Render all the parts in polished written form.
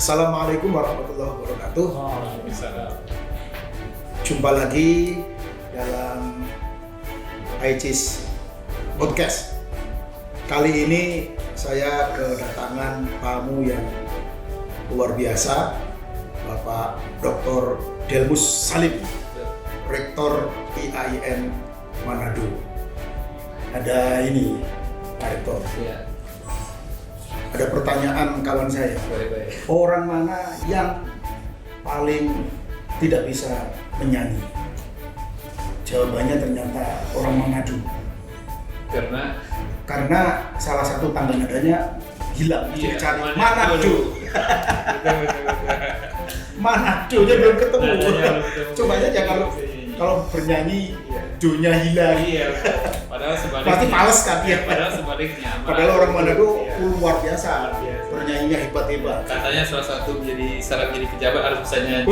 Assalamualaikum warahmatullahi wabarakatuh. Waalaikumsalam. Jumpa lagi dalam ICIS Podcast. Kali ini saya kedatangan tamu yang luar biasa, Bapak Dr. Delmus Salim, Rektor IAIN Manado. Ada ini, Pak Rektor. Ya. Ada pertanyaan kawan saya. Baik. Orang mana yang paling tidak bisa menyanyi? Jawabannya ternyata orang Manado. Karena salah satu tangga nadanya hilang. Iya, Cari Manado. Manado. Manadonya belum ketemu. Coba aja kalau bernyanyi do-nya hilang. Iya. Padahal sebaliknya. Pasti males kan ya. Padahal sebaliknya. Padahal orang Manado Iya. luar biasa. Luar biasa. Bernyanyinya hebat-hebat. Katanya salah satu menjadi syarat jadi pejabat harus bisa nyanyi.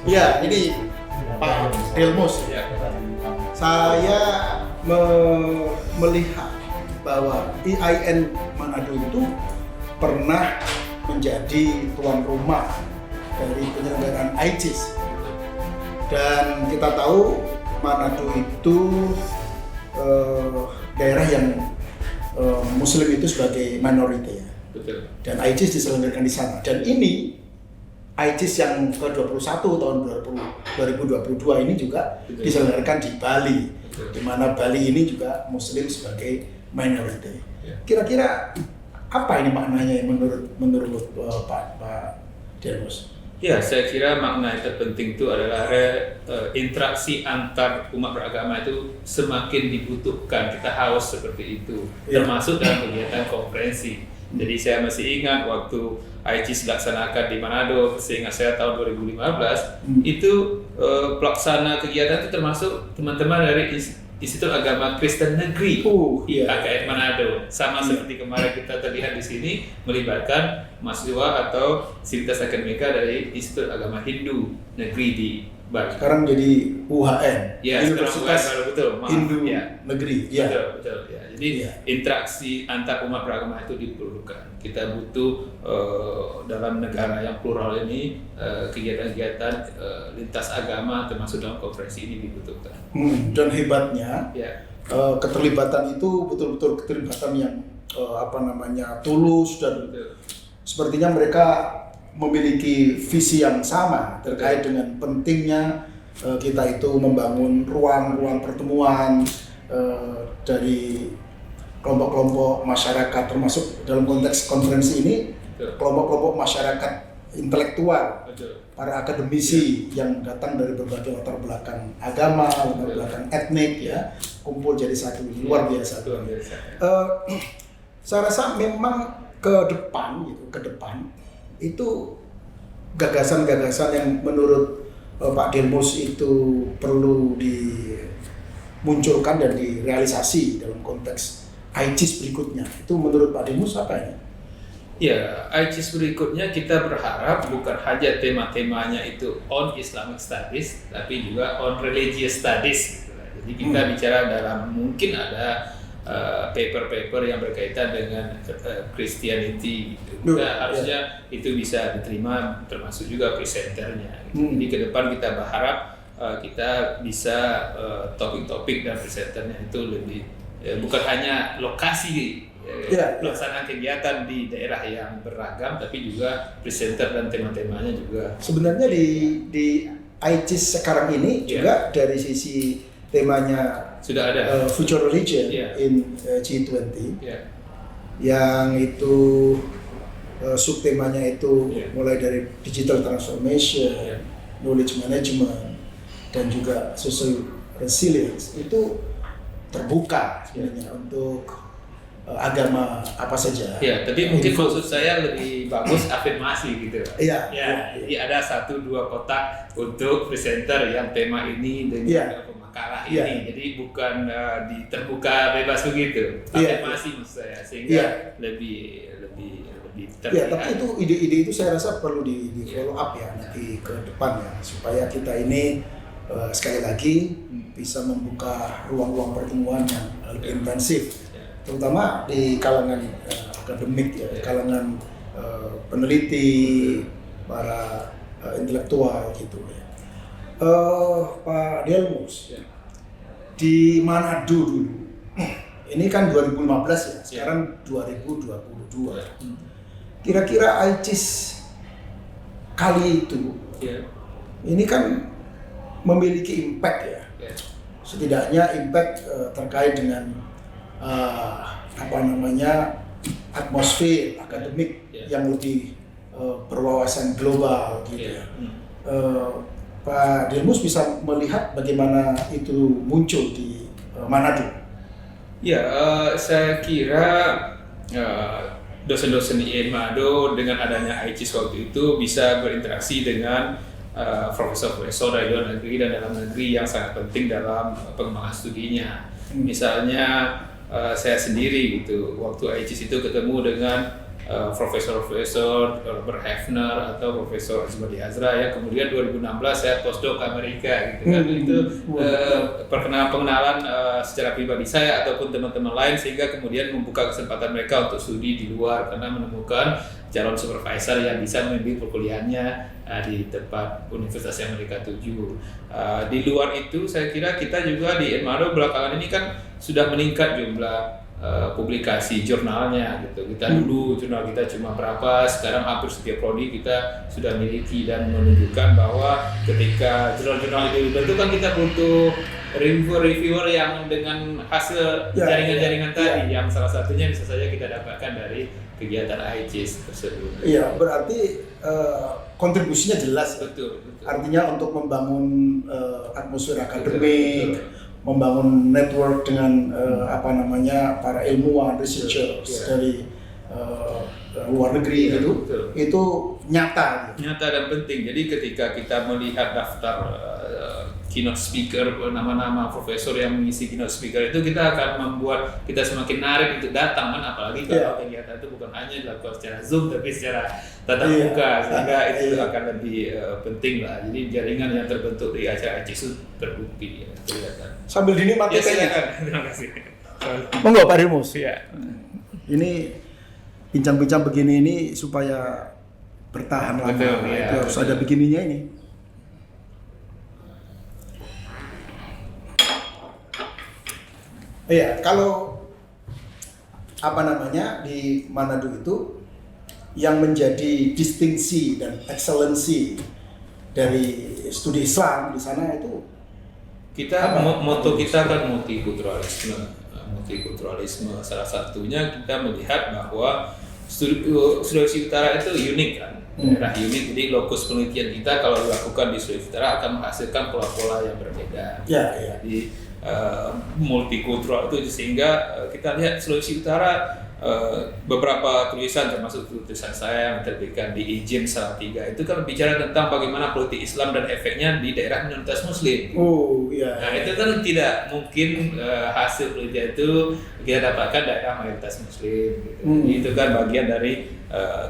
Ya, ini Pak Delmus. Ya. Saya melihat bahwa IAIN Manado itu pernah menjadi tuan rumah dari penyelenggaraan ICIS, dan kita tahu Manado itu daerah yang Muslim itu sebagai minority ya. Betul. Dan ICIS diselenggarakan di sana. Dan ini ICIS yang ke-21 tahun 2022 ini juga Betul. diselenggarakan di Bali. Betul. Di mana Bali ini juga Muslim sebagai minority. Ya. Kira-kira apa ini maknanya menurut Pak Delmus? Ya, saya kira makna yang terpenting itu adalah interaksi antar umat beragama itu semakin dibutuhkan. Kita haus seperti itu, Ya. termasuk dalam kegiatan konferensi. Jadi saya masih ingat waktu ICIS dilaksanakan di Manado, seingat saya tahun 2015, itu pelaksana kegiatan itu termasuk teman-teman dari Institut Agama Kristen Negeri Iya. IAIN Manado. Sama seperti kemarin kita terlihat di sini melibatkan mahasiswa atau sivitas akademika dari Institut Agama Hindu Negeri di Bali. Sekarang jadi UHN, Ya, Universitas sekarang betul, maaf. Hindu Ya. Negeri. Ya. Betul. Ya. Jadi Iya. interaksi antar umat beragama itu diperlukan. Kita butuh dalam negara yang plural ini kegiatan-kegiatan lintas agama termasuk dalam konferensi ini dibutuhkan. Dan hebatnya Ya. keterlibatan itu betul-betul keterlibatan yang tulus, dan Betul. sepertinya mereka memiliki visi yang sama terkait dengan pentingnya kita itu membangun ruang-ruang pertemuan dari kelompok-kelompok masyarakat, termasuk dalam konteks konferensi ini Betul. kelompok-kelompok masyarakat intelektual, Betul. para akademisi yang datang dari berbagai latar belakang agama, latar belakang etnik ya, kumpul jadi satu. Luar biasa. Luar biasa. Saya rasa memang ke depan itu gagasan-gagasan yang menurut Pak Delmus itu perlu dimunculkan dan direalisasi dalam konteks ICIS berikutnya. Itu menurut Pak Delmus apa ini? Ya, ICIS berikutnya kita berharap bukan hanya tema-temanya itu on Islamic Studies, tapi juga on Religious Studies. Gitu. Jadi kita bicara dalam mungkin ada paper-paper yang berkaitan dengan Christianity. Gitu. Kita harusnya itu bisa diterima, termasuk juga presenternya. Gitu. Jadi ke depan kita berharap kita bisa topik-topik dan presenternya itu lebih bukan hanya lokasi pelaksanaan kegiatan di daerah yang beragam, tapi juga presenter dan tema-temanya juga. Sebenarnya di ICIS sekarang ini juga dari sisi temanya Sudah ada Future Religion in G20 yang itu subtemanya itu mulai dari digital transformation, knowledge management, dan juga social resilience, itu terbuka sebenarnya untuk agama apa saja. Ya, tapi mungkin maksud saya lebih bagus afirmasi gitu. Iya. Jadi ada 1-2 kotak untuk presenter yang tema ini dengan pemakalah ini. Jadi bukan terbuka bebas begitu. Afirmasi maksud saya, sehingga lebih terlihat. Ya, tapi itu ide-ide itu saya rasa perlu di follow up ya nanti ke depan ya, supaya kita ini sekali lagi bisa membuka ruang-ruang pertemuan yang lebih intensif, terutama di kalangan akademik ya, kalangan peneliti, para intelektual gitu ya. Pak Delmus, Ya. di Manado dulu, ini kan 2015 ya, sekarang 2022. Kira-kira ICIS kali itu, Ya. ini kan memiliki impact ya. Ya. Setidaknya impact terkait dengan atmosfer akademik yang lebih berwawasan global gitu ya. Pak Delmus bisa melihat bagaimana itu muncul di Manado. Ya, saya kira dosen-dosen di Manado dengan adanya ICIS waktu itu bisa berinteraksi dengan profesor-profesor dari luar negeri dan dalam negeri yang sangat penting dalam pengembangan studinya. Misalnya saya sendiri gitu, waktu ICIS itu ketemu dengan profesor-profesor Robert Hefner atau Profesor Azbadi Azra ya, kemudian 2016 saya postdoc ke Amerika gitu kan. Itu perkenalan secara pribadi saya ataupun teman-teman lain, sehingga kemudian membuka kesempatan mereka untuk studi di luar karena menemukan calon supervisor yang bisa membimbing perkuliahannya di tempat universitas yang mereka tuju. Di luar itu saya kira kita juga di Manado belakangan ini kan sudah meningkat jumlah publikasi jurnalnya gitu. Kita dulu jurnal kita cuma berapa, sekarang hampir setiap prodi kita sudah miliki, dan menunjukkan bahwa ketika jurnal-jurnal itu dibentuk kan kita butuh reviewer yang dengan hasil jaringan-jaringan tadi, yang salah satunya bisa saja kita dapatkan dari kegiatan ICIS tersebut. Iya, berarti kontribusinya jelas. Betul. Artinya untuk membangun atmosfer akademik, betul. Membangun network dengan para ilmuwan, researchers dari luar negeri gitu, itu nyata dan penting. Jadi ketika kita melihat daftar keynote speaker, nama-nama profesor yang mengisi keynote speaker itu, kita akan membuat kita semakin menarik untuk datang kan, apalagi kalau kegiatan itu bukan hanya dilakukan secara Zoom tapi secara tatap muka, sehingga itu akan lebih penting lah. Jadi jaringan yang terbentuk di acara ICIS itu terbukti ya, kelihatan. Sambil dinikmati Terima kasih. Monggo Pak Delmus. Ya. Ini bincang-bincang begini ini supaya bertahan lama. Itu harus ada begininya ini. Iya, kalau di Manado itu yang menjadi distingsi dan excellency dari studi Islam di sana itu moto kita kan multikulturalisme. Salah satunya kita melihat bahwa Sulawesi Utara itu unik kan, daerah unik. Jadi lokus penelitian kita kalau dilakukan di Sulawesi Utara akan menghasilkan pola-pola yang berbeda. Jadi multikultural itu, sehingga kita lihat Sulawesi Utara, beberapa tulisan termasuk tulisan saya yang terbitkan di IJIN Salatiga itu kan bicara tentang bagaimana politik Islam dan efeknya di daerah minoritas Muslim. Nah itu kan tidak mungkin hasil penelitian itu kita dapatkan daerah mayoritas Muslim gitu. Jadi itu kan bagian dari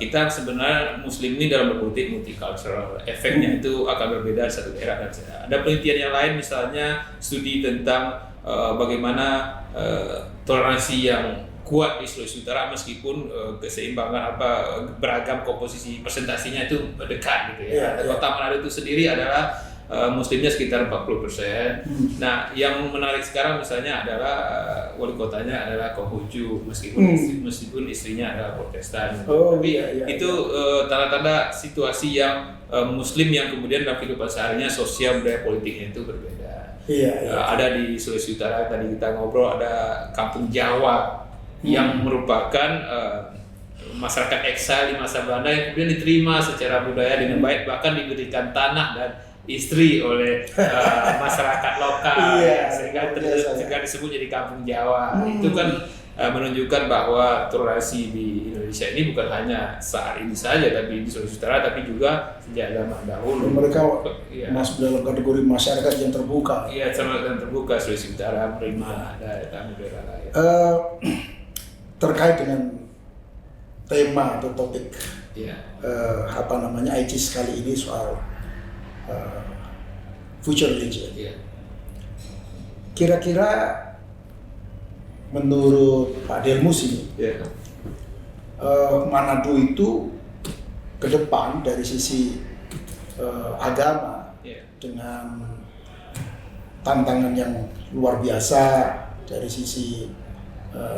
kita sebenarnya Muslim ini dalam berpolitik multicultural, efeknya itu akan berbeda satu daerah dan daerah. Ada penelitian yang lain, misalnya studi tentang bagaimana toleransi yang kuat di Sulawesi Utara meskipun keseimbangan beragam komposisi presentasinya itu dekat gitu ya. Kota Manado itu sendiri adalah Muslimnya sekitar 40%. Nah, yang menarik sekarang misalnya adalah wali kotanya adalah Konghucu, meskipun istrinya adalah Protestan. Itu tanda-tanda situasi yang Muslim yang kemudian dalam kehidupan seharinya sosial budaya politiknya itu berbeda. Ada di Sulawesi Utara tadi kita ngobrol, ada Kampung Jawa yang merupakan masyarakat eksil di masa Belanda yang kemudian diterima secara budaya dengan baik, bahkan diberikan tanah dan istri oleh masyarakat lokal, sehingga disebut jadi Kampung Jawa. Itu kan menunjukkan bahwa toleransi di Indonesia ini bukan hanya saat ini saja, tapi di Sulawesi Utara, tapi juga sejak zaman dahulu. Mereka masuk dalam kategori masyarakat yang terbuka. Iya, terbuka. Sulawesi Utara menerima tamu daerah lain. Terkait dengan tema atau topik ICIS kali ini soal future religion. Kira-kira menurut Pak Delmus ini, Manado itu ke depan dari sisi agama dengan tantangan yang luar biasa dari sisi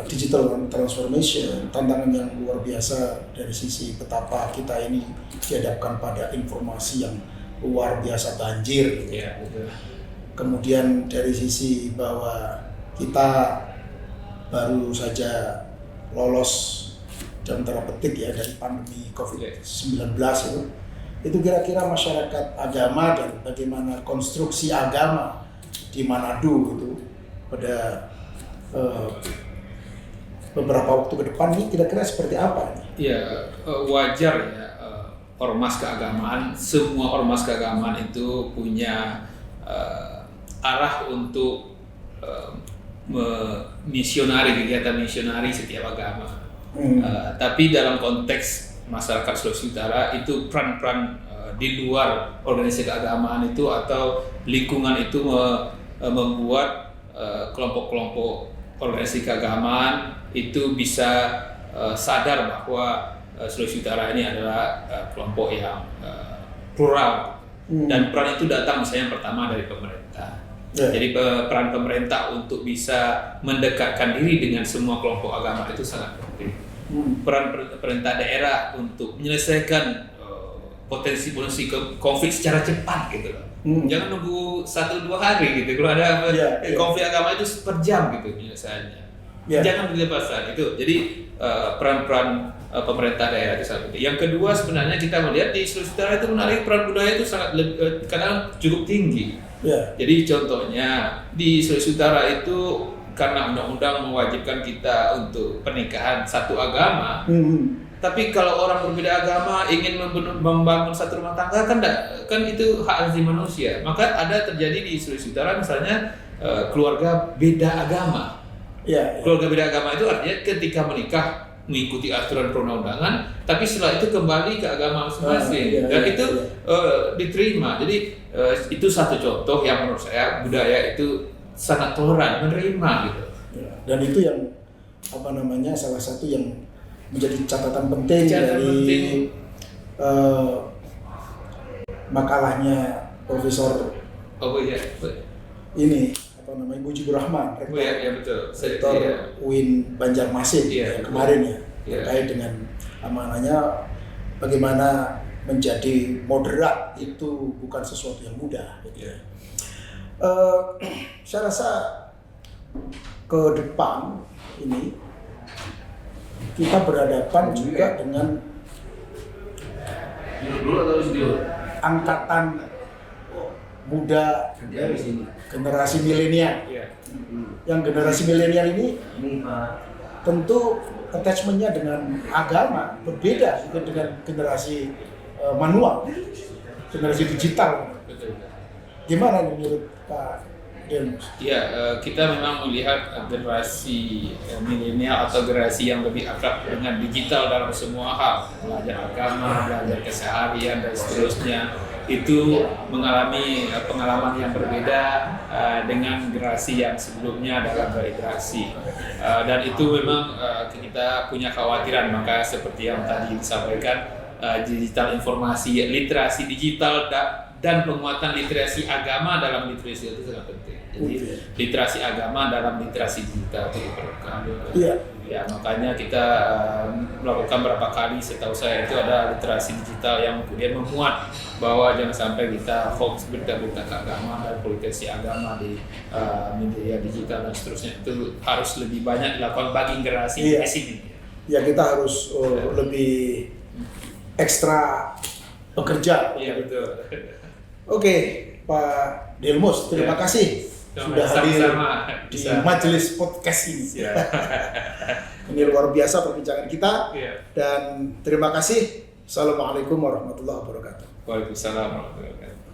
digital transformation, tantangan yang luar biasa dari sisi betapa kita ini dihadapkan pada informasi yang luar biasa banjir. Kemudian dari sisi bahwa kita baru saja lolos dalam tanda petik ya dari pandemi COVID-19 itu kira-kira masyarakat agama dan bagaimana konstruksi agama di Manado itu pada beberapa waktu ke depan ini kira-kira seperti apa? Ya, wajar ya, ormas keagamaan, semua ormas keagamaan itu punya arah untuk misionari, kegiatan misionari setiap agama. Tapi dalam konteks masyarakat Sulawesi Utara itu peran-peran di luar organisasi keagamaan itu atau lingkungan itu membuat kelompok-kelompok organisasi keagamaan itu bisa sadar bahwa Sulawesi Utara ini adalah kelompok yang plural dan peran itu datang misalnya pertama dari pemerintah. Jadi peran pemerintah untuk bisa mendekatkan diri dengan semua kelompok agama itu sangat penting. Peran pemerintah daerah untuk menyelesaikan potensi-potensi konflik secara cepat gitu loh. Jangan nunggu 1-2 hari gitu. Kalau ada konflik agama itu per jam gitu penyelesaiannya. Jangan dilepaskan itu. Jadi peran-peran pemerintah daerah itu sangat penting. Yang kedua sebenarnya kita melihat di Sulawesi Utara itu menarik peran budaya itu sangat kadang cukup tinggi. Jadi contohnya di Sulawesi Utara itu karena undang-undang mewajibkan kita untuk pernikahan satu agama. Tapi kalau orang berbeda agama ingin membangun satu rumah tangga kan itu hak asasi manusia. Maka ada terjadi di Sulawesi Utara misalnya keluarga beda agama. Keluarga beda agama itu artinya ketika menikah mengikuti aturan perundang-undangan, tapi setelah itu kembali ke agama masing-masing dan itu diterima. Jadi itu satu contoh yang menurut saya budaya itu sangat toleran, menerima gitu. Dan itu yang salah satu yang menjadi catatan penting dari makalahnya Profesor ini Mujibur Rahman, betul. Rektor UIN Banjarmasin kemarin terkait dengan amanahnya bagaimana menjadi moderat itu bukan sesuatu yang mudah. Saya rasa ke depan ini kita berhadapan juga dengan angkatan muda generasi milenial. Yang generasi milenial ini tentu attachment-nya dengan agama berbeda dengan generasi manual, generasi digital. Gimana menurut Pak Delmus? Kita memang melihat generasi milenial atau generasi yang lebih akrab dengan digital dalam semua hal, belajar agama, belajar keseharian dan seterusnya, itu mengalami pengalaman yang berbeda dengan generasi yang sebelumnya dalam berinteraksi, dan itu memang kita punya khawatiran. Maka seperti yang tadi disampaikan, digital informasi, literasi digital dan penguatan literasi agama dalam literasi itu sangat penting. Jadi literasi agama dalam literasi digital itu diperlukan. Makanya kita melakukan beberapa kali, setahu saya itu ada literasi digital yang kemudian memuat bahwa jangan sampai kita hoax berita-berita keagamaan dan politisasi agama di media digital dan seterusnya. Itu harus lebih banyak dilakukan bagi generasi ini. Kita harus lebih ekstra bekerja. Betul. Oke, Pak Delmus, terima kasih sudah hadir di majelis podcast ini. Ini luar biasa perbincangan kita. Dan terima kasih. Assalamualaikum warahmatullahi wabarakatuh. Waalaikumsalam warahmatullahi wabarakatuh.